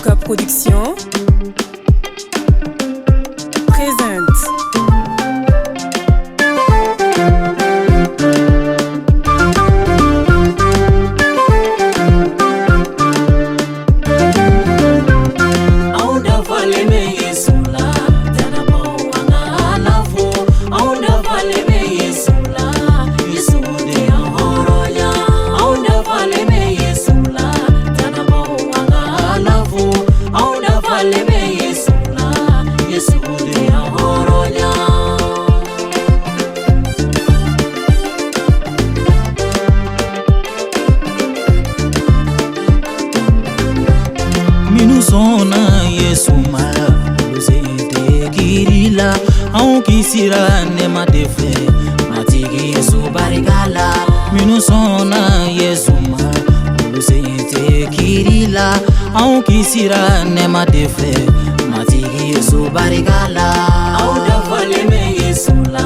Luca Production présente. Minusona Yesu mala Luzente kirila Au kisira nema defe Matigi Yesu barigala Minusona Yesu mala Luzente kirila Au kisira nema defe Matigi Yesu barigala Au dafale me Yesu la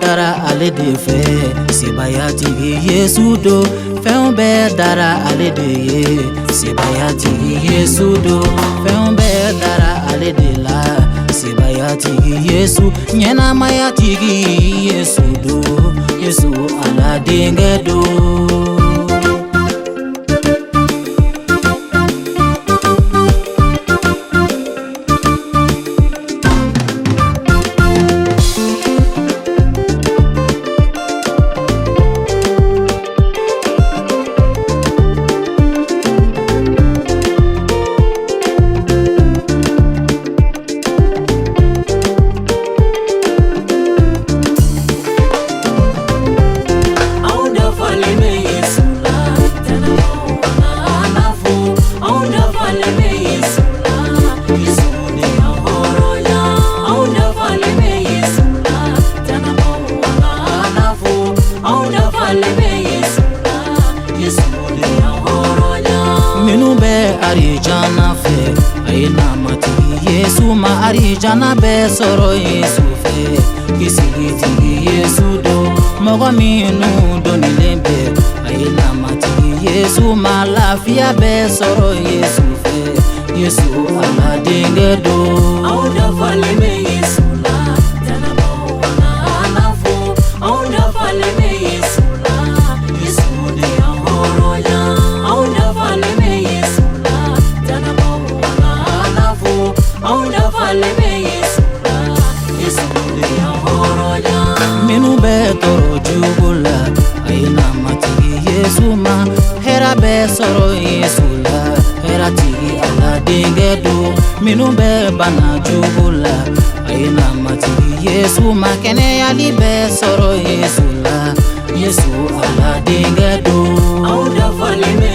dara ale de fe sebayati Yesu do feombe dara ale de ye sebayati Yesu do feombe dara ale de la sebayati Yesu nyena mayati Yesu do Yesu ala denge do Minu be arijana fe aina mati Yesu ma arijana be soro Yesu fe kisigi Yesu do mogo minu doni lembe aina mati Yesu ma lafia be soro Yesu fe Yesu ala denge do au da fale me Yesu la tana mo wana alafu au da fale me Yesu la Yesu de ahoroya au da fale me Yesu la tana mo wana alafu au da fale me Yesu la Yesu de ahoroya minu be toro jugula aina mati Yesu ma hera be soro Yesu la hera tigi ala denge do minu be bana jugula aina mati Yesu ma kene ali be soro Yesu la Yesu ala denge do au da fale me